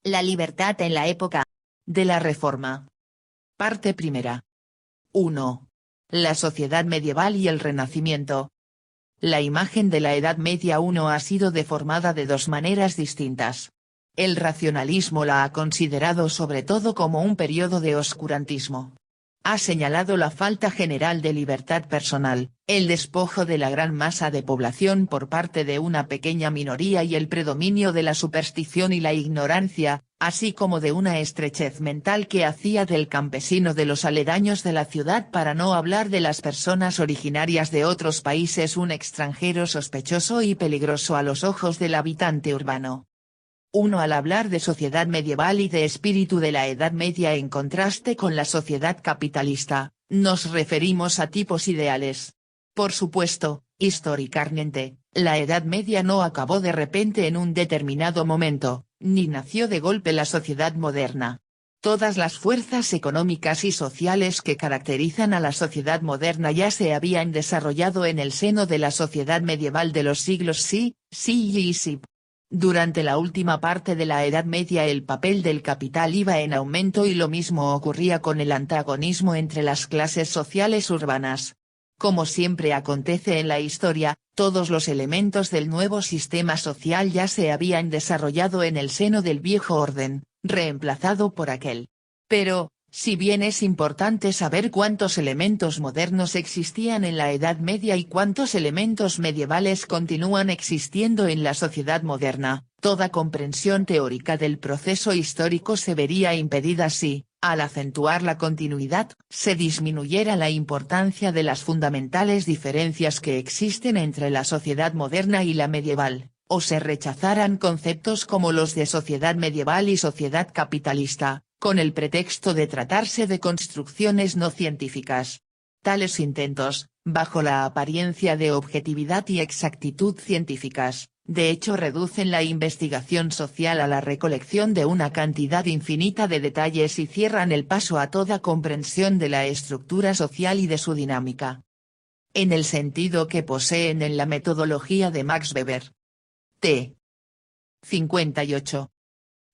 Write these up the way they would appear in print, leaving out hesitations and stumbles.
La libertad en la época de la Reforma. Parte primera. 1. La sociedad medieval y el Renacimiento. La imagen de la Edad Media I ha sido deformada de dos maneras distintas. El racionalismo la ha considerado sobre todo como un periodo de oscurantismo. Ha señalado la falta general de libertad personal, el despojo de la gran masa de población por parte de una pequeña minoría y el predominio de la superstición y la ignorancia, así como de una estrechez mental que hacía del campesino de los aledaños de la ciudad, para no hablar de las personas originarias de otros países, un extranjero sospechoso y peligroso a los ojos del habitante urbano. 1. Al hablar de sociedad medieval y de espíritu de la Edad Media en contraste con la sociedad capitalista, nos referimos a tipos ideales. Por supuesto, históricamente, la Edad Media no acabó de repente en un determinado momento, ni nació de golpe la sociedad moderna. Todas las fuerzas económicas y sociales que caracterizan a la sociedad moderna ya se habían desarrollado en el seno de la sociedad medieval de los siglos VI y VII. Durante la última parte de la Edad Media el papel del capital iba en aumento y lo mismo ocurría con el antagonismo entre las clases sociales urbanas. Como siempre acontece en la historia, todos los elementos del nuevo sistema social ya se habían desarrollado en el seno del viejo orden, reemplazado por aquel. Pero, si bien es importante saber cuántos elementos modernos existían en la Edad Media y cuántos elementos medievales continúan existiendo en la sociedad moderna, toda comprensión teórica del proceso histórico se vería impedida si, al acentuar la continuidad, se disminuyera la importancia de las fundamentales diferencias que existen entre la sociedad moderna y la medieval, o se rechazaran conceptos como los de sociedad medieval y sociedad capitalista, con el pretexto de tratarse de construcciones no científicas. Tales intentos, bajo la apariencia de objetividad y exactitud científicas, de hecho reducen la investigación social a la recolección de una cantidad infinita de detalles y cierran el paso a toda comprensión de la estructura social y de su dinámica. En el sentido que poseen en la metodología de Max Weber. T. 58.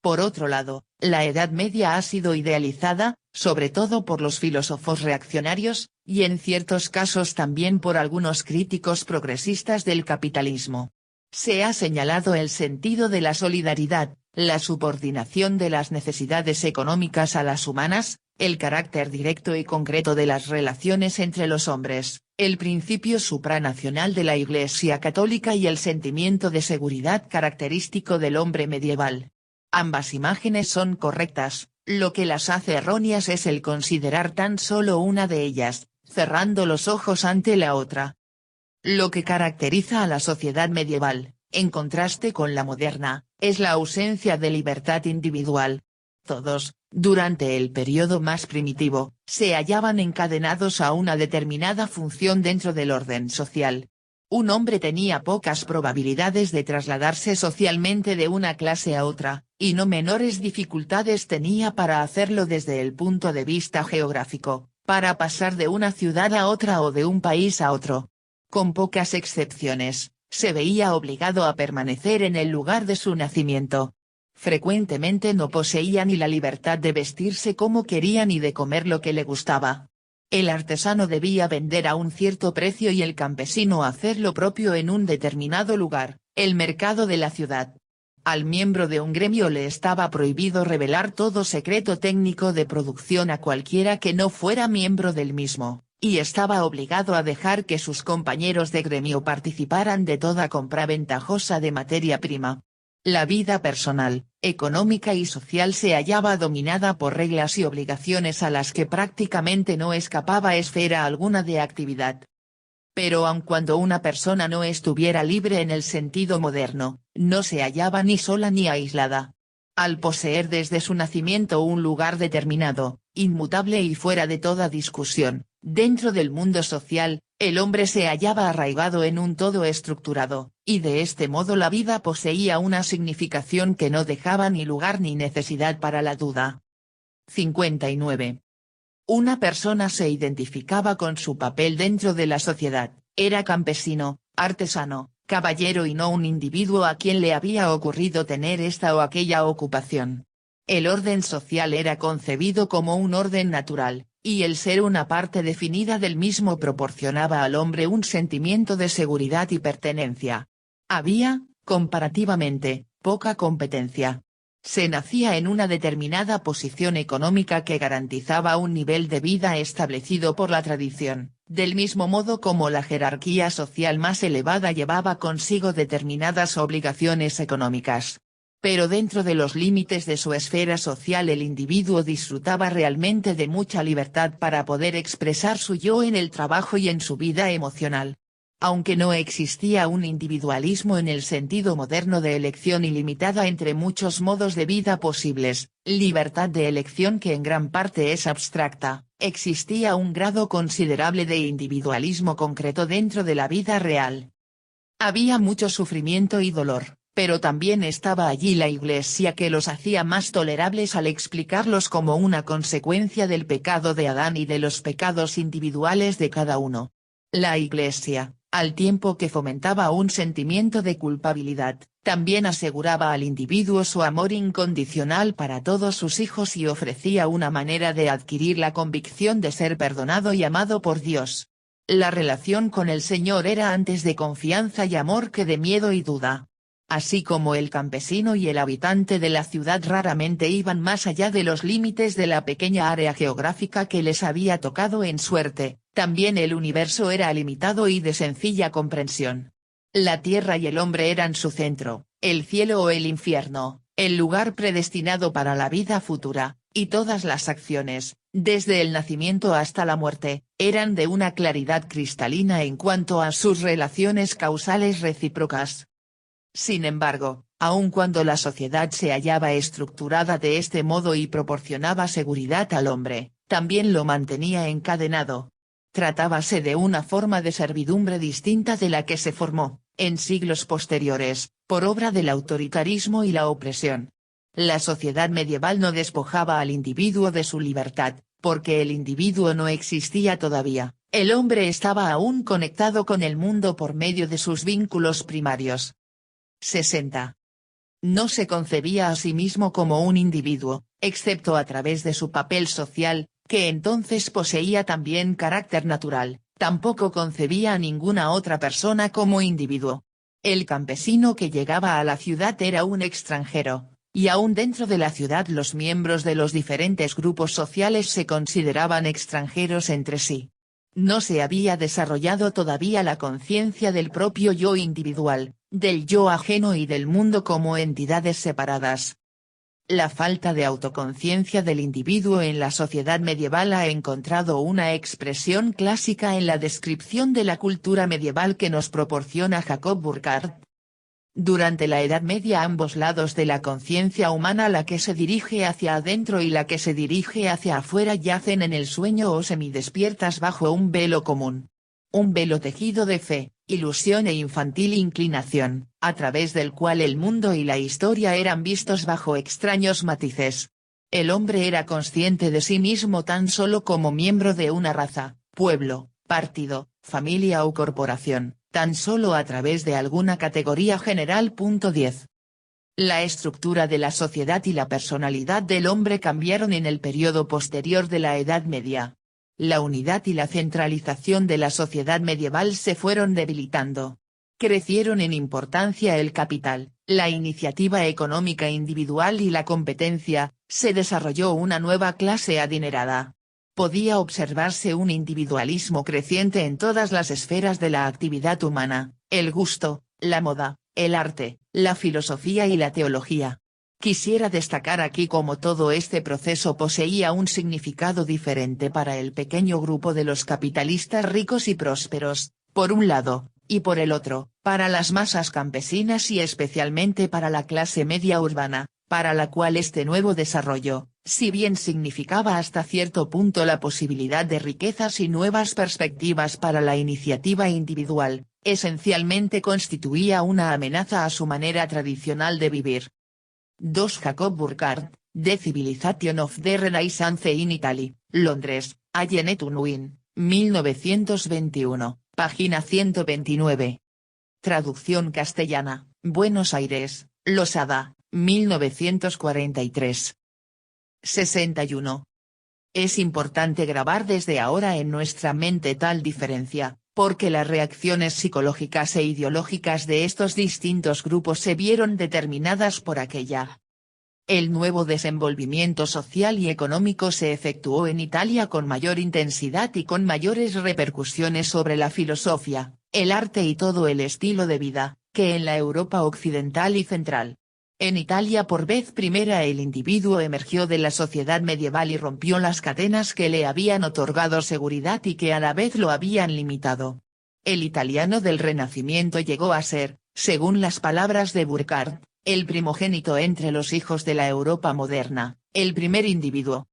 Por otro lado, la Edad Media ha sido idealizada, sobre todo por los filósofos reaccionarios, y en ciertos casos también por algunos críticos progresistas del capitalismo. Se ha señalado el sentido de la solidaridad, la subordinación de las necesidades económicas a las humanas, el carácter directo y concreto de las relaciones entre los hombres, el principio supranacional de la Iglesia católica y el sentimiento de seguridad característico del hombre medieval. Ambas imágenes son correctas, lo que las hace erróneas es el considerar tan solo una de ellas, cerrando los ojos ante la otra. Lo que caracteriza a la sociedad medieval, en contraste con la moderna, es la ausencia de libertad individual. Todos, durante el periodo más primitivo, se hallaban encadenados a una determinada función dentro del orden social. Un hombre tenía pocas probabilidades de trasladarse socialmente de una clase a otra, y no menores dificultades tenía para hacerlo desde el punto de vista geográfico, para pasar de una ciudad a otra o de un país a otro. Con pocas excepciones, se veía obligado a permanecer en el lugar de su nacimiento. Frecuentemente no poseía ni la libertad de vestirse como quería ni de comer lo que le gustaba. El artesano debía vender a un cierto precio y el campesino hacer lo propio en un determinado lugar, el mercado de la ciudad. Al miembro de un gremio le estaba prohibido revelar todo secreto técnico de producción a cualquiera que no fuera miembro del mismo, y estaba obligado a dejar que sus compañeros de gremio participaran de toda compra ventajosa de materia prima. La vida personal, económica y social se hallaba dominada por reglas y obligaciones a las que prácticamente no escapaba esfera alguna de actividad. Pero aun cuando una persona no estuviera libre en el sentido moderno, no se hallaba ni sola ni aislada. Al poseer desde su nacimiento un lugar determinado, inmutable y fuera de toda discusión, dentro del mundo social, el hombre se hallaba arraigado en un todo estructurado, y de este modo la vida poseía una significación que no dejaba ni lugar ni necesidad para la duda. 59. Una persona se identificaba con su papel dentro de la sociedad, era campesino, artesano, caballero y no un individuo a quien le había ocurrido tener esta o aquella ocupación. El orden social era concebido como un orden natural, y el ser una parte definida del mismo proporcionaba al hombre un sentimiento de seguridad y pertenencia. Había, comparativamente, poca competencia. Se nacía en una determinada posición económica que garantizaba un nivel de vida establecido por la tradición, del mismo modo como la jerarquía social más elevada llevaba consigo determinadas obligaciones económicas. Pero dentro de los límites de su esfera social el individuo disfrutaba realmente de mucha libertad para poder expresar su yo en el trabajo y en su vida emocional. Aunque no existía un individualismo en el sentido moderno de elección ilimitada entre muchos modos de vida posibles, libertad de elección que en gran parte es abstracta, existía un grado considerable de individualismo concreto dentro de la vida real. Había mucho sufrimiento y dolor, pero también estaba allí la Iglesia que los hacía más tolerables al explicarlos como una consecuencia del pecado de Adán y de los pecados individuales de cada uno. La Iglesia, al tiempo que fomentaba un sentimiento de culpabilidad, también aseguraba al individuo su amor incondicional para todos sus hijos y ofrecía una manera de adquirir la convicción de ser perdonado y amado por Dios. La relación con el Señor era antes de confianza y amor que de miedo y duda. Así como el campesino y el habitante de la ciudad raramente iban más allá de los límites de la pequeña área geográfica que les había tocado en suerte, también el universo era limitado y de sencilla comprensión. La tierra y el hombre eran su centro, el cielo o el infierno, el lugar predestinado para la vida futura, y todas las acciones, desde el nacimiento hasta la muerte, eran de una claridad cristalina en cuanto a sus relaciones causales recíprocas. Sin embargo, aun cuando la sociedad se hallaba estructurada de este modo y proporcionaba seguridad al hombre, también lo mantenía encadenado. Tratábase de una forma de servidumbre distinta de la que se formó, en siglos posteriores, por obra del autoritarismo y la opresión. La sociedad medieval no despojaba al individuo de su libertad, porque el individuo no existía todavía, el hombre estaba aún conectado con el mundo por medio de sus vínculos primarios. 60. No se concebía a sí mismo como un individuo, excepto a través de su papel social, que entonces poseía también carácter natural, tampoco concebía a ninguna otra persona como individuo. El campesino que llegaba a la ciudad era un extranjero, y aún dentro de la ciudad los miembros de los diferentes grupos sociales se consideraban extranjeros entre sí. No se había desarrollado todavía la conciencia del propio yo individual, del yo ajeno y del mundo como entidades separadas. La falta de autoconciencia del individuo en la sociedad medieval ha encontrado una expresión clásica en la descripción de la cultura medieval que nos proporciona Jacob Burckhardt. Durante la Edad Media ambos lados de la conciencia humana, la que se dirige hacia adentro y la que se dirige hacia afuera, yacen en el sueño o semidespiertas bajo un velo común. Un velo tejido de fe, ilusión e infantil inclinación, a través del cual el mundo y la historia eran vistos bajo extraños matices. El hombre era consciente de sí mismo tan solo como miembro de una raza, pueblo, partido, familia o corporación, tan solo a través de alguna categoría general. 10. La estructura de la sociedad y la personalidad del hombre cambiaron en el periodo posterior de la Edad Media. La unidad y la centralización de la sociedad medieval se fueron debilitando. Crecieron en importancia el capital, la iniciativa económica individual y la competencia, se desarrolló una nueva clase adinerada. Podía observarse un individualismo creciente en todas las esferas de la actividad humana, el gusto, la moda, el arte, la filosofía y la teología. Quisiera destacar aquí cómo todo este proceso poseía un significado diferente para el pequeño grupo de los capitalistas ricos y prósperos, por un lado, y por el otro, para las masas campesinas y especialmente para la clase media urbana, para la cual este nuevo desarrollo, si bien significaba hasta cierto punto la posibilidad de riquezas y nuevas perspectivas para la iniciativa individual, esencialmente constituía una amenaza a su manera tradicional de vivir. 2. Jacob Burckhardt, The Civilization of the Renaissance in Italy, Londres, Allen Unwin, 1921, página 129. Traducción castellana, Buenos Aires, Losada, 1943. 61. Es importante grabar desde ahora en nuestra mente tal diferencia, porque las reacciones psicológicas e ideológicas de estos distintos grupos se vieron determinadas por aquella. El nuevo desenvolvimiento social y económico se efectuó en Italia con mayor intensidad y con mayores repercusiones sobre la filosofía, el arte y todo el estilo de vida, que en la Europa occidental y central. En Italia por vez primera el individuo emergió de la sociedad medieval y rompió las cadenas que le habían otorgado seguridad y que a la vez lo habían limitado. El italiano del Renacimiento llegó a ser, según las palabras de Burckhardt, el primogénito entre los hijos de la Europa moderna, el primer individuo.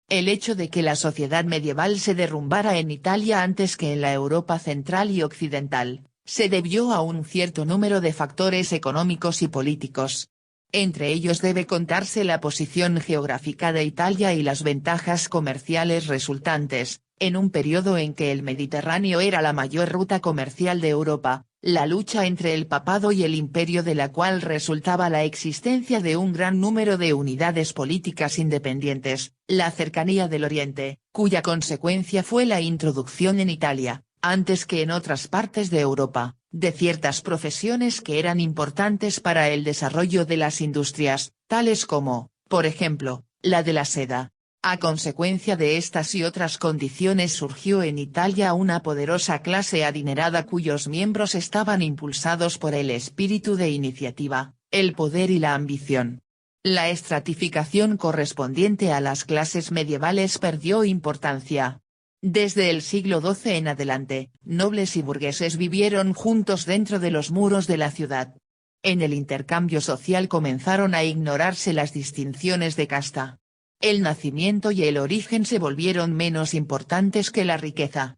El hecho de que la sociedad medieval se derrumbara en Italia antes que en la Europa central y occidental, se debió a un cierto número de factores económicos y políticos. Entre ellos debe contarse la posición geográfica de Italia y las ventajas comerciales resultantes, en un periodo en que el Mediterráneo era la mayor ruta comercial de Europa, la lucha entre el papado y el imperio de la cual resultaba la existencia de un gran número de unidades políticas independientes, la cercanía del Oriente, cuya consecuencia fue la introducción en Italia, antes que en otras partes de Europa, de ciertas profesiones que eran importantes para el desarrollo de las industrias, tales como, por ejemplo, la de la seda. A consecuencia de estas y otras condiciones surgió en Italia una poderosa clase adinerada cuyos miembros estaban impulsados por el espíritu de iniciativa, el poder y la ambición. La estratificación correspondiente a las clases medievales perdió importancia. Desde el siglo XII en adelante, nobles y burgueses vivieron juntos dentro de los muros de la ciudad. En el intercambio social comenzaron a ignorarse las distinciones de casta. El nacimiento y el origen se volvieron menos importantes que la riqueza.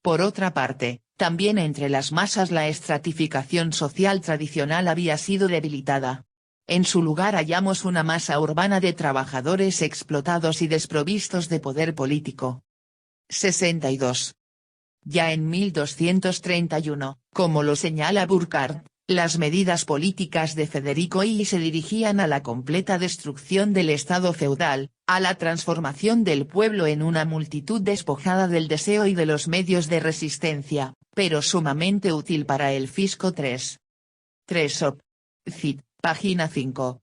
Por otra parte, también entre las masas la estratificación social tradicional había sido debilitada. En su lugar hallamos una masa urbana de trabajadores explotados y desprovistos de poder político. 62. Ya en 1231, como lo señala Burckhardt, las medidas políticas de Federico I se dirigían a la completa destrucción del Estado feudal, a la transformación del pueblo en una multitud despojada del deseo y de los medios de resistencia, pero sumamente útil para el fisco. 3. Op. Cit. Página 5.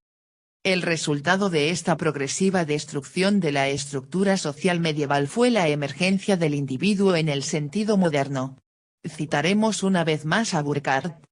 El resultado de esta progresiva destrucción de la estructura social medieval fue la emergencia del individuo en el sentido moderno. Citaremos una vez más a Burckhardt.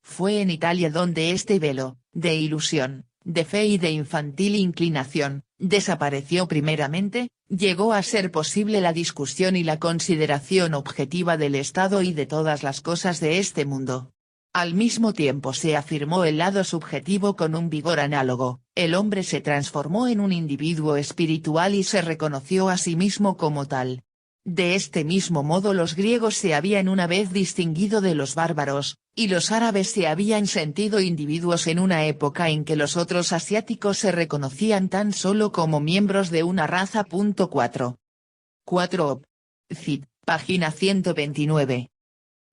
Fue en Italia donde este velo, de ilusión, de fe y de infantil inclinación, desapareció primeramente, llegó a ser posible la discusión y la consideración objetiva del Estado y de todas las cosas de este mundo. Al mismo tiempo se afirmó el lado subjetivo con un vigor análogo, el hombre se transformó en un individuo espiritual y se reconoció a sí mismo como tal. De este mismo modo los griegos se habían una vez distinguido de los bárbaros, y los árabes se habían sentido individuos en una época en que los otros asiáticos se reconocían tan solo como miembros de una raza. 4. Op. Cit. Página 129.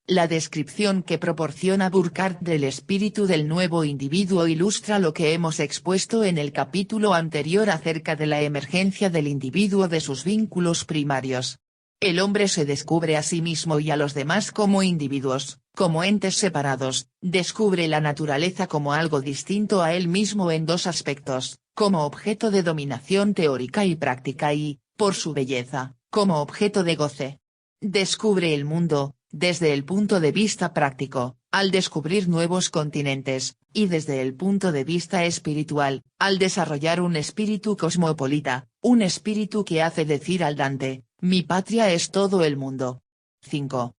La descripción que proporciona Burckhardt del espíritu del nuevo individuo ilustra lo que hemos expuesto en el capítulo anterior acerca de la emergencia del individuo de sus vínculos primarios. El hombre se descubre a sí mismo y a los demás como individuos, como entes separados, descubre la naturaleza como algo distinto a él mismo en dos aspectos, como objeto de dominación teórica y práctica y, por su belleza, como objeto de goce. Descubre el mundo, desde el punto de vista práctico, al descubrir nuevos continentes, y desde el punto de vista espiritual, al desarrollar un espíritu cosmopolita, un espíritu que hace decir al Dante, mi patria es todo el mundo. 5.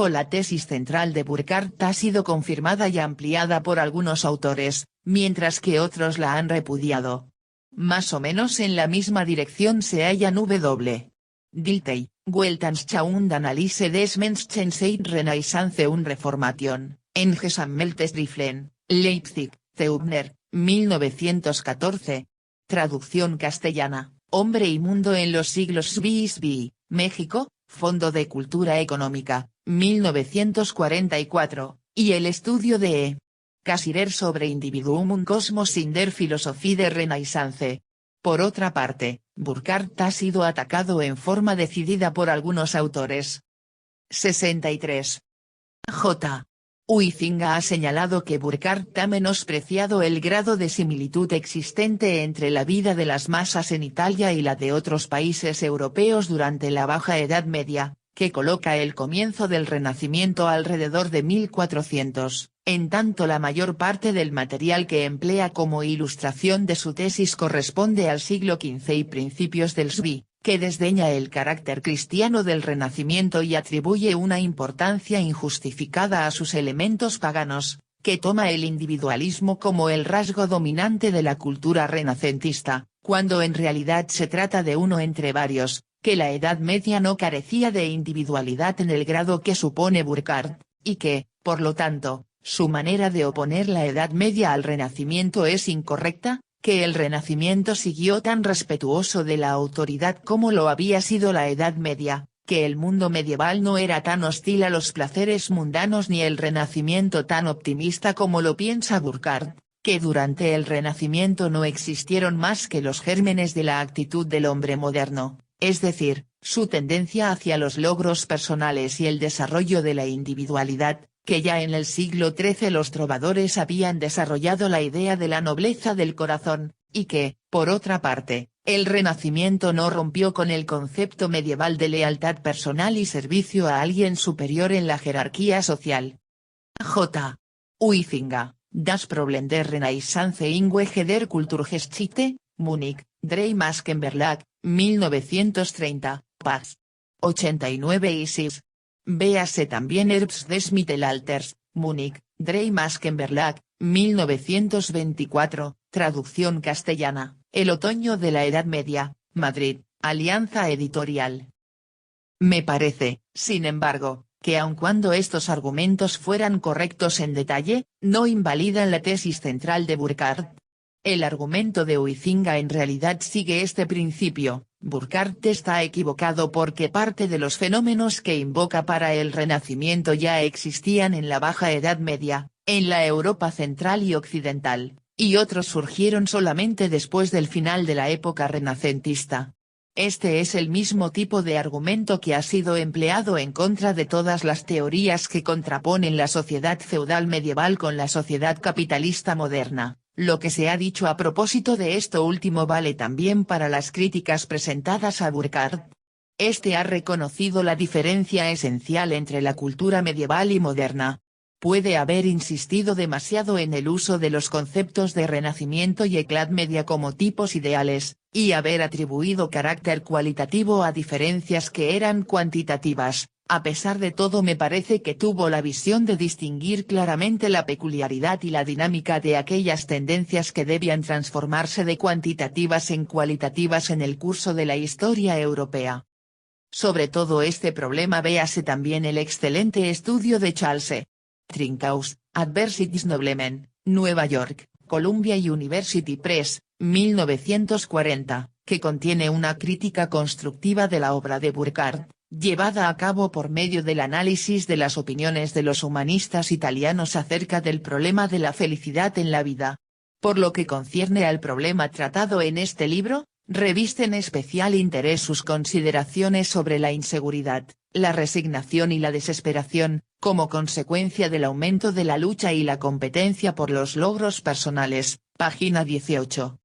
La tesis central de Burckhardt ha sido confirmada y ampliada por algunos autores, mientras que otros la han repudiado. Más o menos en la misma dirección se hallan W. Dilthey, Weltanschauung Analyse des Menschen seit Renaissance und Reformation, en Gesammeltes Riflen, Leipzig, Zeubner, 1914. Traducción castellana, Hombre y Mundo en los siglos bis, México, Fondo de Cultura Económica, 1944, y el estudio de E. Cassirer sobre Individuum und Kosmos in der Philosophie der Renaissance. por otra parte, Burckhardt ha sido atacado en forma decidida por algunos autores. 63. J. Huizinga ha señalado que Burckhardt ha menospreciado el grado de similitud existente entre la vida de las masas en Italia y la de otros países europeos durante la Baja Edad Media, que coloca el comienzo del Renacimiento alrededor de 1400, en tanto la mayor parte del material que emplea como ilustración de su tesis corresponde al siglo XV y principios del XVI, que desdeña el carácter cristiano del Renacimiento y atribuye una importancia injustificada a sus elementos paganos, que toma el individualismo como el rasgo dominante de la cultura renacentista, cuando en realidad se trata de uno entre varios, que la Edad Media no carecía de individualidad en el grado que supone Burckhardt, y que, por lo tanto, su manera de oponer la Edad Media al Renacimiento es incorrecta, que el Renacimiento siguió tan respetuoso de la autoridad como lo había sido la Edad Media, que el mundo medieval no era tan hostil a los placeres mundanos ni el Renacimiento tan optimista como lo piensa Burckhardt, que durante el Renacimiento no existieron más que los gérmenes de la actitud del hombre moderno, es decir, su tendencia hacia los logros personales y el desarrollo de la individualidad, que ya en el siglo XIII los trovadores habían desarrollado la idea de la nobleza del corazón, y que, por otra parte, el Renacimiento no rompió con el concepto medieval de lealtad personal y servicio a alguien superior en la jerarquía social. J. Huizinga, Das Problem der Renaissance Inge der Kulturgeschichte, Múnich, Drei Maskenverlag, 1930, Paz. 89 y 6. Véase también Herbst des Mittelalters, Múnich, Drei Maskenverlag, 1924, traducción castellana, El otoño de la Edad Media, Madrid, Alianza Editorial. Me parece, sin embargo, que aun cuando estos argumentos fueran correctos en detalle, no invalidan la tesis central de Burckhardt. El argumento de Huizinga en realidad sigue este principio: Burckhardt está equivocado porque parte de los fenómenos que invoca para el Renacimiento ya existían en la Baja Edad Media, en la Europa central y occidental, y otros surgieron solamente después del final de la época renacentista. Este es el mismo tipo de argumento que ha sido empleado en contra de todas las teorías que contraponen la sociedad feudal medieval con la sociedad capitalista moderna. Lo que se ha dicho a propósito de esto último vale también para las críticas presentadas a Burckhardt. Este ha reconocido la diferencia esencial entre la cultura medieval y moderna. Puede haber insistido demasiado en el uso de los conceptos de Renacimiento y Edad Media como tipos ideales, y haber atribuido carácter cualitativo a diferencias que eran cuantitativas. A pesar de todo, me parece que tuvo la visión de distinguir claramente la peculiaridad y la dinámica de aquellas tendencias que debían transformarse de cuantitativas en cualitativas en el curso de la historia europea. Sobre todo este problema véase también el excelente estudio de Charles E. Trinkaus, Adversities Noblemen, Nueva York, Columbia University Press, 1940, que contiene una crítica constructiva de la obra de Burckhardt, llevada a cabo por medio del análisis de las opiniones de los humanistas italianos acerca del problema de la felicidad en la vida. Por lo que concierne al problema tratado en este libro, revisten especial interés sus consideraciones sobre la inseguridad, la resignación y la desesperación, como consecuencia del aumento de la lucha y la competencia por los logros personales, página 18.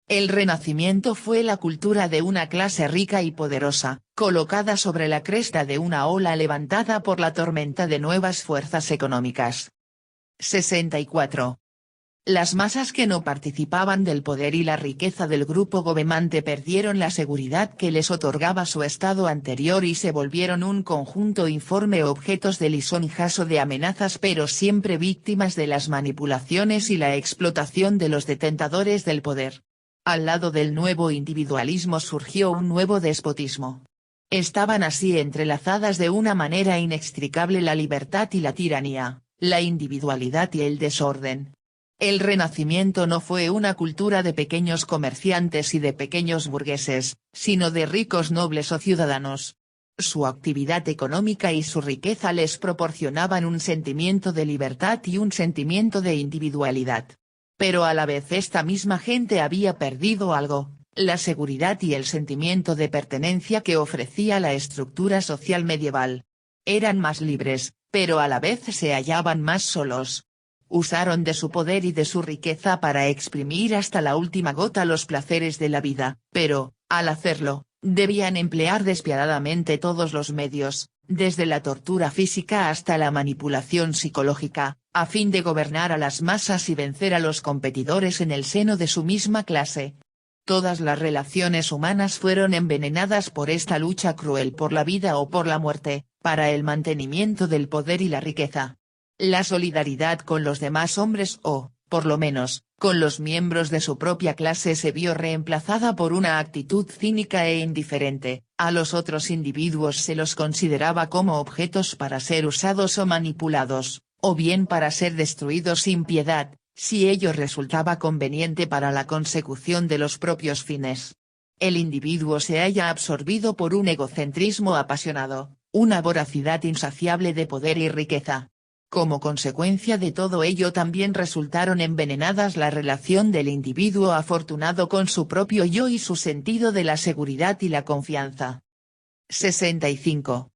El Renacimiento fue la cultura de una clase rica y poderosa, colocada sobre la cresta de una ola levantada por la tormenta de nuevas fuerzas económicas. 64. Las masas que no participaban del poder y la riqueza del grupo gobernante perdieron la seguridad que les otorgaba su estado anterior y se volvieron un conjunto informe, objetos de lisonjas o de amenazas, pero siempre víctimas de las manipulaciones y la explotación de los detentadores del poder. Al lado del nuevo individualismo surgió un nuevo despotismo. Estaban así entrelazadas de una manera inextricable la libertad y la tiranía, la individualidad y el desorden. El Renacimiento no fue una cultura de pequeños comerciantes y de pequeños burgueses, sino de ricos nobles o ciudadanos. Su actividad económica y su riqueza les proporcionaban un sentimiento de libertad y un sentimiento de individualidad. Pero a la vez esta misma gente había perdido algo, la seguridad y el sentimiento de pertenencia que ofrecía la estructura social medieval. Eran más libres, pero a la vez se hallaban más solos. Usaron de su poder y de su riqueza para exprimir hasta la última gota los placeres de la vida, pero, al hacerlo, debían emplear despiadadamente todos los medios, desde la tortura física hasta la manipulación psicológica, a fin de gobernar a las masas y vencer a los competidores en el seno de su misma clase. Todas las relaciones humanas fueron envenenadas por esta lucha cruel por la vida o por la muerte, para el mantenimiento del poder y la riqueza. La solidaridad con los demás hombres o, por lo menos, con los miembros de su propia clase se vio reemplazada por una actitud cínica e indiferente. A los otros individuos se los consideraba como objetos para ser usados o manipulados, o bien para ser destruidos sin piedad, si ello resultaba conveniente para la consecución de los propios fines. El individuo se halla absorbido por un egocentrismo apasionado, una voracidad insaciable de poder y riqueza. Como consecuencia de todo ello también resultaron envenenadas la relación del individuo afortunado con su propio yo y su sentido de la seguridad y la confianza. 65.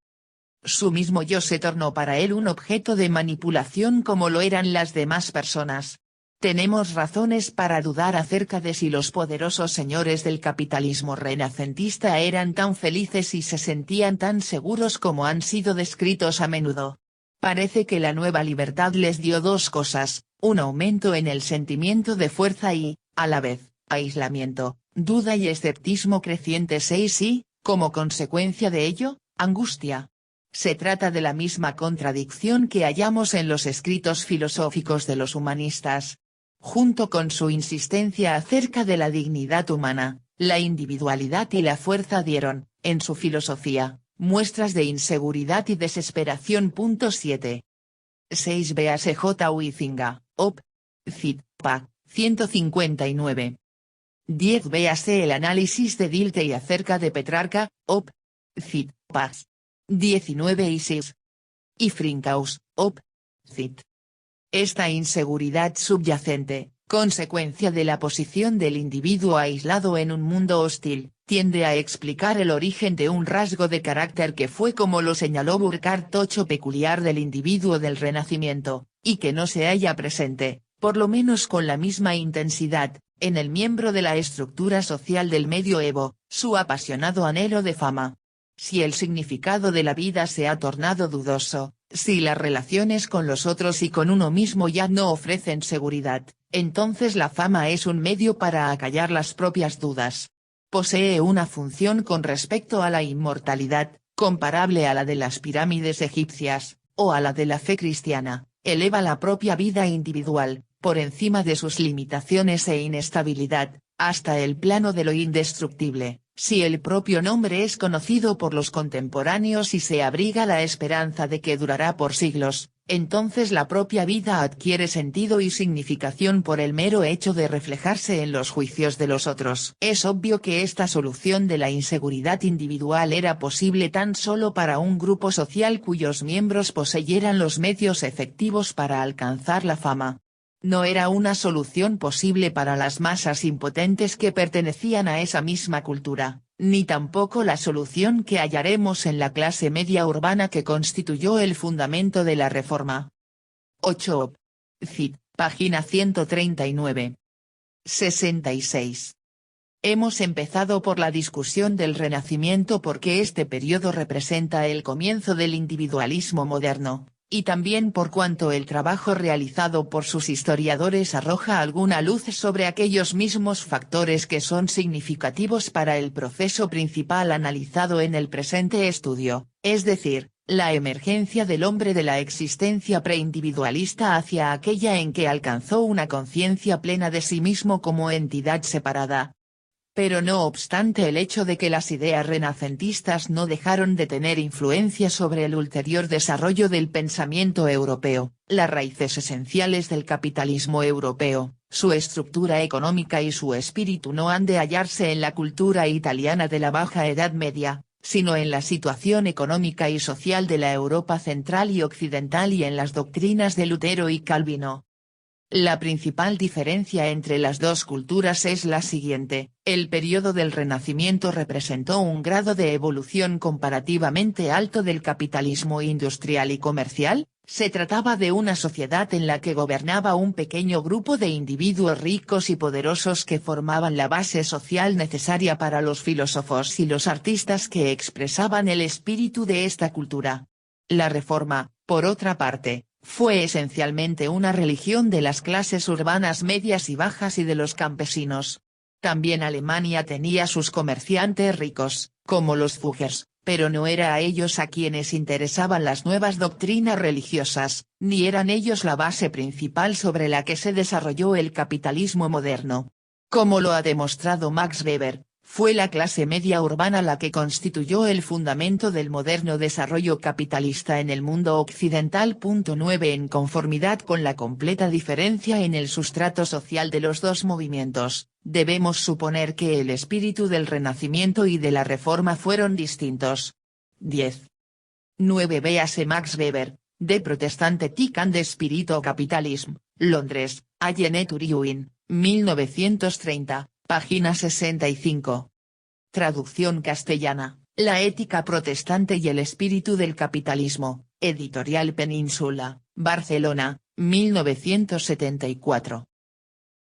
Su mismo yo se tornó para él un objeto de manipulación como lo eran las demás personas. Tenemos razones para dudar acerca de si los poderosos señores del capitalismo renacentista eran tan felices y se sentían tan seguros como han sido descritos a menudo. Parece que la nueva libertad les dio dos cosas, un aumento en el sentimiento de fuerza y, a la vez, aislamiento, duda y escepticismo crecientes y, como consecuencia de ello, angustia. Se trata de la misma contradicción que hallamos en los escritos filosóficos de los humanistas. Junto con su insistencia acerca de la dignidad humana, la individualidad y la fuerza dieron, en su filosofía, muestras de inseguridad y desesperación. 7. 6. Véase J. Huizinga, Op. Cit. P. 159. 10. Véase el análisis de Dilthey acerca de Petrarca, Op. Cit. P. 19 y 6. Y Frinkaus, Op. Cit. Esta inseguridad subyacente, consecuencia de la posición del individuo aislado en un mundo hostil, tiende a explicar el origen de un rasgo de carácter que fue, como lo señaló Burckhardt, peculiar del individuo del Renacimiento, y que no se halla presente, por lo menos con la misma intensidad, en el miembro de la estructura social del medioevo, su apasionado anhelo de fama. Si el significado de la vida se ha tornado dudoso, si las relaciones con los otros y con uno mismo ya no ofrecen seguridad, entonces la fama es un medio para acallar las propias dudas. Posee una función con respecto a la inmortalidad, comparable a la de las pirámides egipcias, o a la de la fe cristiana, eleva la propia vida individual, por encima de sus limitaciones e inestabilidad, hasta el plano de lo indestructible. Si el propio nombre es conocido por los contemporáneos y se abriga la esperanza de que durará por siglos, entonces la propia vida adquiere sentido y significación por el mero hecho de reflejarse en los juicios de los otros. Es obvio que esta solución de la inseguridad individual era posible tan solo para un grupo social cuyos miembros poseyeran los medios efectivos para alcanzar la fama. No era una solución posible para las masas impotentes que pertenecían a esa misma cultura, ni tampoco la solución que hallaremos en la clase media urbana que constituyó el fundamento de la Reforma. 8. Cit. Página 139. 66. Hemos empezado por la discusión del Renacimiento porque este periodo representa el comienzo del individualismo moderno, y también por cuanto el trabajo realizado por sus historiadores arroja alguna luz sobre aquellos mismos factores que son significativos para el proceso principal analizado en el presente estudio, es decir, la emergencia del hombre de la existencia preindividualista hacia aquella en que alcanzó una conciencia plena de sí mismo como entidad separada. Pero no obstante el hecho de que las ideas renacentistas no dejaron de tener influencia sobre el ulterior desarrollo del pensamiento europeo, las raíces esenciales del capitalismo europeo, su estructura económica y su espíritu no han de hallarse en la cultura italiana de la Baja Edad Media, sino en la situación económica y social de la Europa central y occidental y en las doctrinas de Lutero y Calvino. La principal diferencia entre las dos culturas es la siguiente: el periodo del Renacimiento representó un grado de evolución comparativamente alto del capitalismo industrial y comercial. Se trataba de una sociedad en la que gobernaba un pequeño grupo de individuos ricos y poderosos que formaban la base social necesaria para los filósofos y los artistas que expresaban el espíritu de esta cultura. La Reforma, por otra parte, fue esencialmente una religión de las clases urbanas medias y bajas y de los campesinos. También Alemania tenía sus comerciantes ricos, como los Fuggers, pero no era a ellos a quienes interesaban las nuevas doctrinas religiosas, ni eran ellos la base principal sobre la que se desarrolló el capitalismo moderno. Como lo ha demostrado Max Weber, fue la clase media urbana la que constituyó el fundamento del moderno desarrollo capitalista en el mundo occidental. 9. En conformidad con la completa diferencia en el sustrato social de los dos movimientos, debemos suponer que el espíritu del Renacimiento y de la Reforma fueron distintos. 10. 9. Véase Max Weber, De Protestantic and Spiritual Capitalism, Londres, Allen et Unwin, 1930. Página 65. Traducción castellana, La ética protestante y el espíritu del capitalismo, Editorial Península, Barcelona, 1974.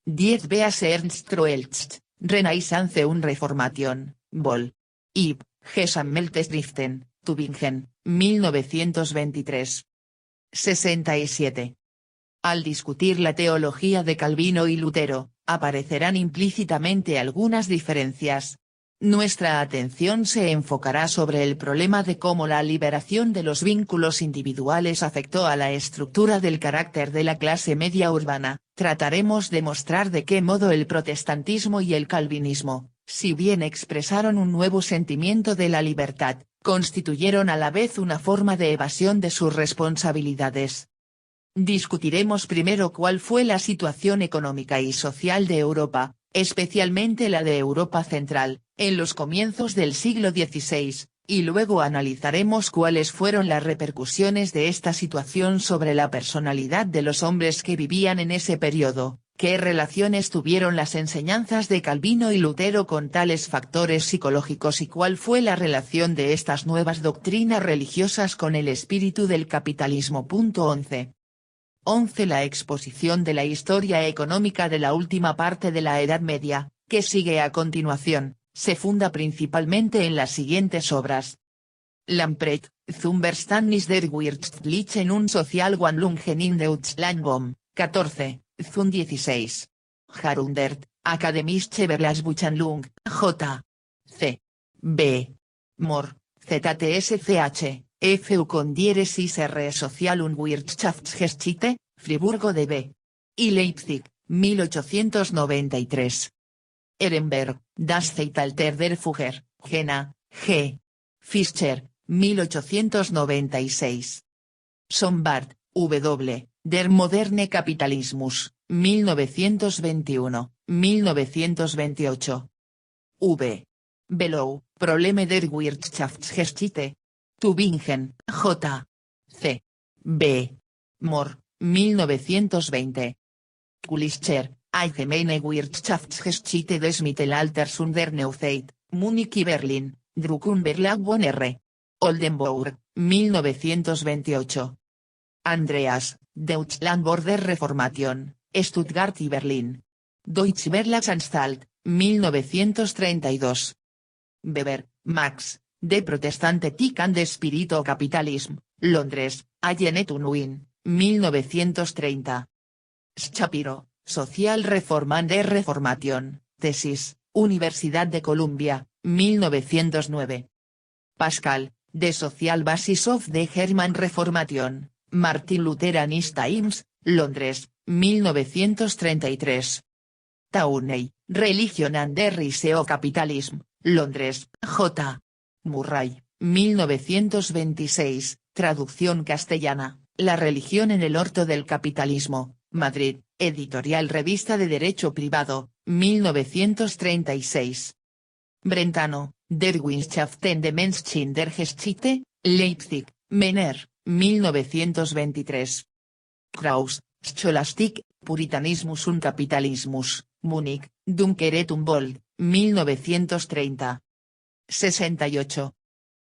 10. Véase Ernst Troeltsch, Renaissance und Reformation, Vol. Ib. Gesammeltes-Schriften, Tübingen, 1923. 67. Al discutir la teología de Calvino y Lutero, aparecerán implícitamente algunas diferencias. Nuestra atención se enfocará sobre el problema de cómo la liberación de los vínculos individuales afectó a la estructura del carácter de la clase media urbana. Trataremos de mostrar de qué modo el protestantismo y el calvinismo, si bien expresaron un nuevo sentimiento de la libertad, constituyeron a la vez una forma de evasión de sus responsabilidades. Discutiremos primero cuál fue la situación económica y social de Europa, especialmente la de Europa Central, en los comienzos del siglo XVI, y luego analizaremos cuáles fueron las repercusiones de esta situación sobre la personalidad de los hombres que vivían en ese periodo, qué relaciones tuvieron las enseñanzas de Calvino y Lutero con tales factores psicológicos y cuál fue la relación de estas nuevas doctrinas religiosas con el espíritu del capitalismo. 11. 11. La exposición de la historia económica de la última parte de la Edad Media, que sigue a continuación, se funda principalmente en las siguientes obras. Lamprecht, zum Verständnis der Wirtschaftlichen und Sozialwandlungen in Deutschland, 14, zum 16. Jahrhundert, Akademische Verlagsbuchhandlung, J. C. B. Mohr, ZTSCH. FU con Dieresis R. Sozial- und Wirtschaftsgeschichte, Friburgo d.B. y Leipzig, 1893. Ehrenberg, Das Zeitalter der Fugger, Jena, G. Fischer, 1896. Sombart, W. Der moderne Kapitalismus, 1921, 1928. V. Below, Probleme der Wirtschaftsgeschichte. Tübingen, J. C. B. Mohr, 1920. Kulischer, Allgemeine Wirtschaftsgeschichte des Mittelalters und der Neuzeit, Múnich y Berlin, Druck und Verlag von R. Oldenburg, 1928. Andreas, Deutschland vor der Reformation, Stuttgart y Berlin. Deutsche Verlagsanstalt, 1932. Weber, Max, De Protestantic and Spiritual Capitalism, Londres, Allen et Unwin, 1930. Shapiro, Social Reform and Reformation, Tesis, Universidad de Columbia, 1909. Pascal, The Social Basis of the German Reformation, Martin Lutheranist Times, Londres, 1933. Tauney, Religion and the Rise of Capitalism, Londres, J. Murray, 1926, traducción castellana, La religión en el orto del capitalismo, Madrid, Editorial Revista de Derecho Privado, 1936. Brentano, Der Wissenschaften der Menschen der Geschichte, Leipzig, Menner, 1923. Kraus, Scholastic, Puritanismus und Capitalismus, Múnich, Duncker Humboldt, 1930. 68.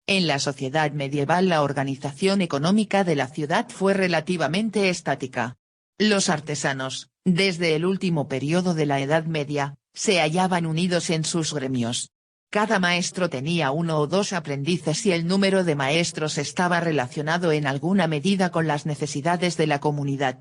En la sociedad medieval la organización económica de la ciudad fue relativamente estática. Los artesanos, desde el último periodo de la Edad Media, se hallaban unidos en sus gremios. Cada maestro tenía uno o dos aprendices y el número de maestros estaba relacionado en alguna medida con las necesidades de la comunidad.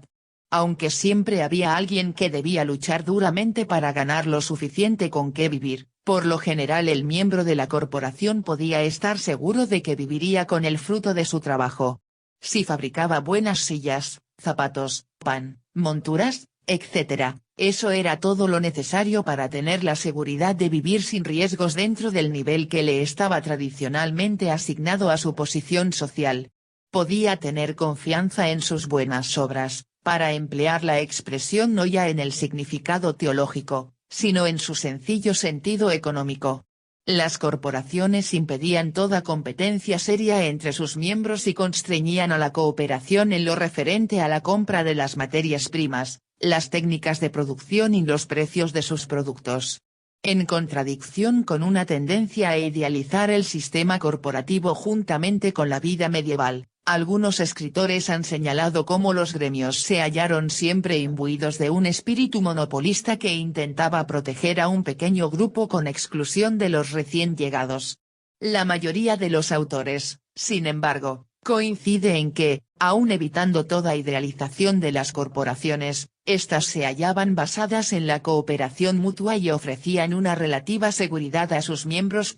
Aunque siempre había alguien que debía luchar duramente para ganar lo suficiente con qué vivir, por lo general el miembro de la corporación podía estar seguro de que viviría con el fruto de su trabajo. Si fabricaba buenas sillas, zapatos, pan, monturas, etc., eso era todo lo necesario para tener la seguridad de vivir sin riesgos dentro del nivel que le estaba tradicionalmente asignado a su posición social. Podía tener confianza en sus buenas obras, para emplear la expresión no ya en el significado teológico, sino en su sencillo sentido económico. Las corporaciones impedían toda competencia seria entre sus miembros y constreñían a la cooperación en lo referente a la compra de las materias primas, las técnicas de producción y los precios de sus productos. En contradicción con una tendencia a idealizar el sistema corporativo juntamente con la vida medieval, algunos escritores han señalado cómo los gremios se hallaron siempre imbuidos de un espíritu monopolista que intentaba proteger a un pequeño grupo con exclusión de los recién llegados. La mayoría de los autores, sin embargo, coincide en que, aun evitando toda idealización de las corporaciones, estas se hallaban basadas en la cooperación mutua y ofrecían una relativa seguridad a sus miembros.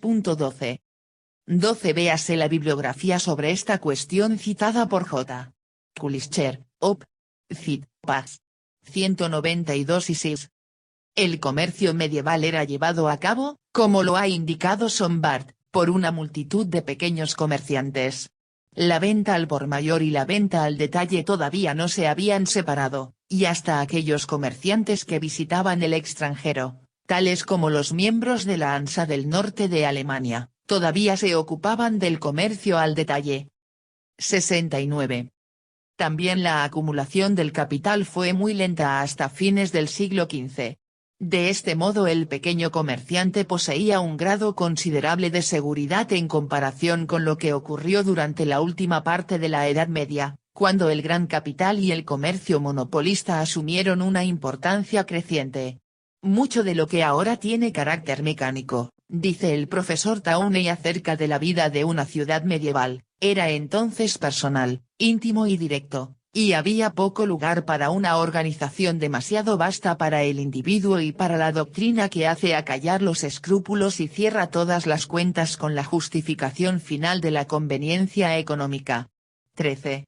12. Véase la bibliografía sobre esta cuestión citada por J. Kulischer, op. cit. Paz. 192 y 6. El comercio medieval era llevado a cabo, como lo ha indicado Sombart, por una multitud de pequeños comerciantes. La venta al por mayor y la venta al detalle todavía no se habían separado, y hasta aquellos comerciantes que visitaban el extranjero, tales como los miembros de la ANSA del norte de Alemania, todavía se ocupaban del comercio al detalle. 69. También la acumulación del capital fue muy lenta hasta fines del siglo XV. De este modo el pequeño comerciante poseía un grado considerable de seguridad en comparación con lo que ocurrió durante la última parte de la Edad Media, cuando el gran capital y el comercio monopolista asumieron una importancia creciente. Mucho de lo que ahora tiene carácter mecánico, dice el profesor Tauney acerca de la vida de una ciudad medieval, era entonces personal, íntimo y directo, y había poco lugar para una organización demasiado vasta para el individuo y para la doctrina que hace acallar los escrúpulos y cierra todas las cuentas con la justificación final de la conveniencia económica. 13.